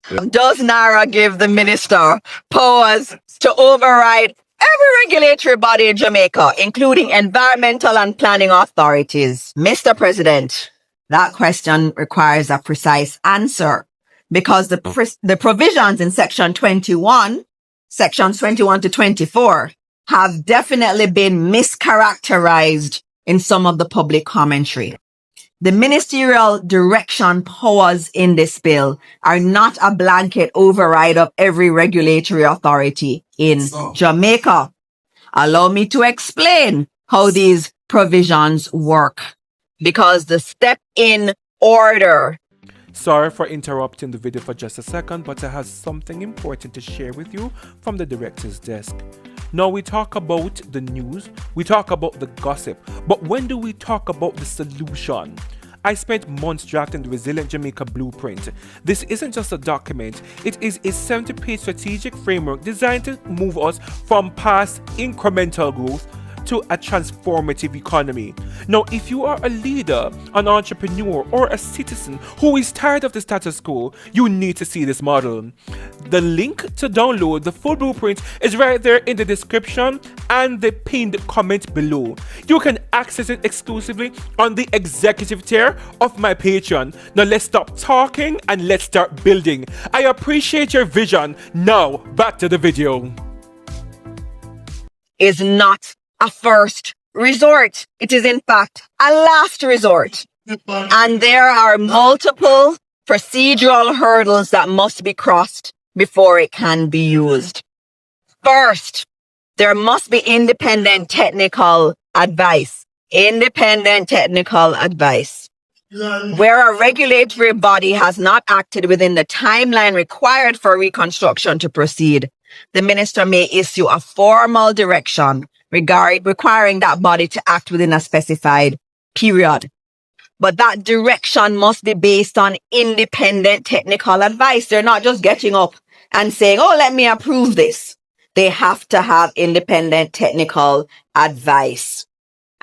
Does NaRRA give the minister powers to override every regulatory body in Jamaica, including environmental and planning authorities? Mr. President, that question requires a precise answer because the provisions in sections 21 to 24 have definitely been mischaracterized in some of the public commentary. The ministerial direction powers in this bill are not a blanket override of every regulatory authority in Jamaica. Allow me to explain how these provisions work. Because the step in order. Sorry for interrupting the video for just a second, but I have something important to share with you from the director's desk. Now we talk about the news, we talk about the gossip, but when do we talk about the solution? I spent months drafting the Resilient Jamaica Blueprint. This isn't just a document, it is a 70-page strategic framework designed to move us from past incremental growth to a transformative economy. Now, if you are a leader, an entrepreneur, or a citizen who is tired of the status quo, you need to see this model. The link to download the full blueprint is right there in the description and the pinned comment below. You can access it exclusively on the executive tier of my Patreon. Now let's stop talking and let's start building. I appreciate your vision. Now, back to the video. Is not a first resort. It is in fact a last resort. And there are multiple procedural hurdles that must be crossed before it can be used. First, there must be independent technical advice. Independent technical advice. Where a regulatory body has not acted within the timeline required for reconstruction to proceed, the minister may issue a formal direction requiring that body to act within a specified period. But that direction must be based on independent technical advice. They're not just getting up and saying, oh, let me approve this. They have to have independent technical advice.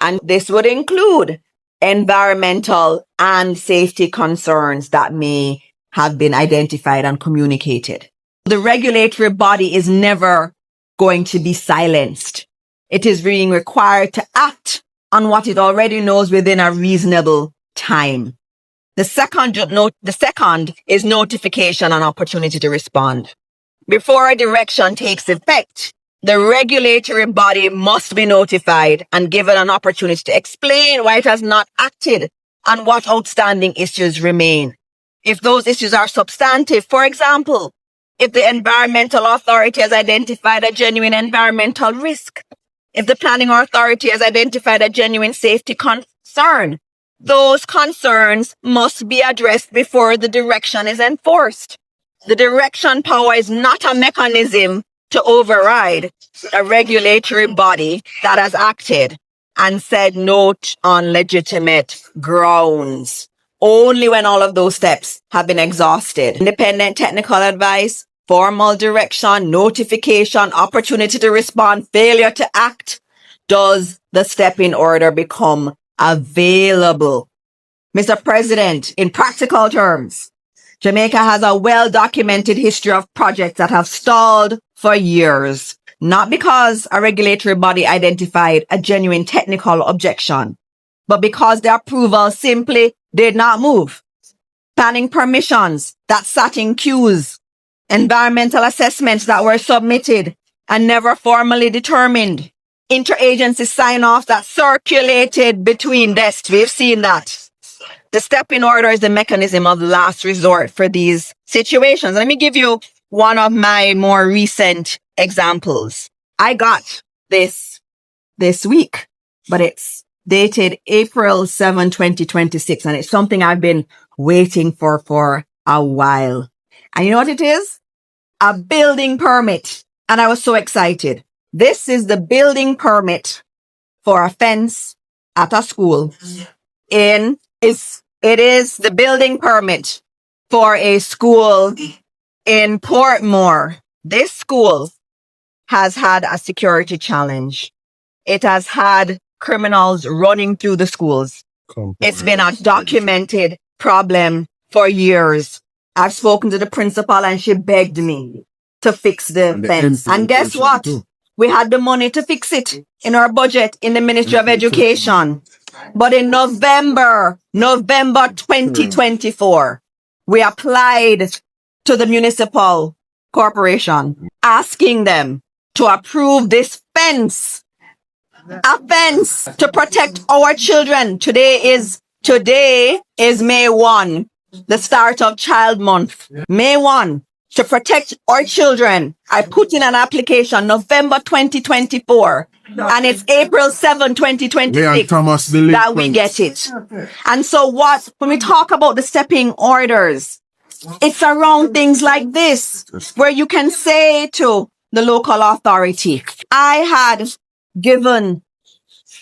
And this would include environmental and safety concerns that may have been identified and communicated. The regulatory body is never going to be silenced. It is being required to act on what it already knows within a reasonable time. The second is notification and opportunity to respond. Before a direction takes effect, the regulatory body must be notified and given an opportunity to explain why it has not acted and what outstanding issues remain. If those issues are substantive, for example, if the environmental authority has identified a genuine environmental risk, if the planning authority has identified a genuine safety concern, those concerns must be addressed before the direction is enforced. The direction power is not a mechanism to override a regulatory body that has acted and said no on legitimate grounds. Only when all of those steps have been exhausted. Independent technical advice, formal direction, notification, opportunity to respond, failure to act, does the step in order become available? Mr. President, in practical terms, Jamaica has a well-documented history of projects that have stalled for years, not because a regulatory body identified a genuine technical objection, but because the approval simply did not move. Planning permissions that sat in queues, environmental assessments that were submitted and never formally determined, interagency sign-offs that circulated between desks. We've seen that. The step in order is the mechanism of last resort for these situations. Let me give you one of my more recent examples. I got this week, but it's dated April 7, 2026, and it's something I've been waiting for a while. And you know what it is? A building permit. And I was so excited. This is the building permit for a fence at a school. It is the building permit for a school in Portmore. This school has had a security challenge. It has had criminals running through the schools. It's been a documented problem for years. I've spoken to the principal and she begged me to fix the fence. And guess what? We had the money to fix it in our budget in the Ministry of Education. But in November 2024, we applied to the municipal corporation asking them to approve this fence. A fence to protect our children. Today is May 1, the start of Child Month. May 1, to protect our children. I put in an application November 2024, and it's April 7, 2026 that we get it. And so when we talk about the stepping orders, it's around things like this, where you can say to the local authority, I had given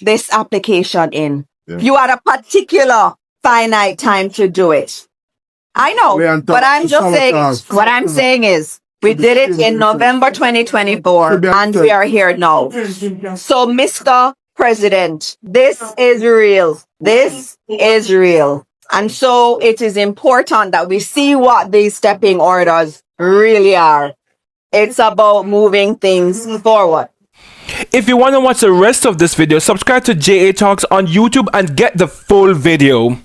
this application in. You had a particular finite time to do it. I know, but I'm just saying, what I'm saying is, we did it in November 2024, and we are here now. So, Mr. President, this is real. This is real. And so, it is important that we see what these stepping orders really are. It's about moving things forward. If you want to watch the rest of this video, subscribe to JATalks on YouTube and get the full video.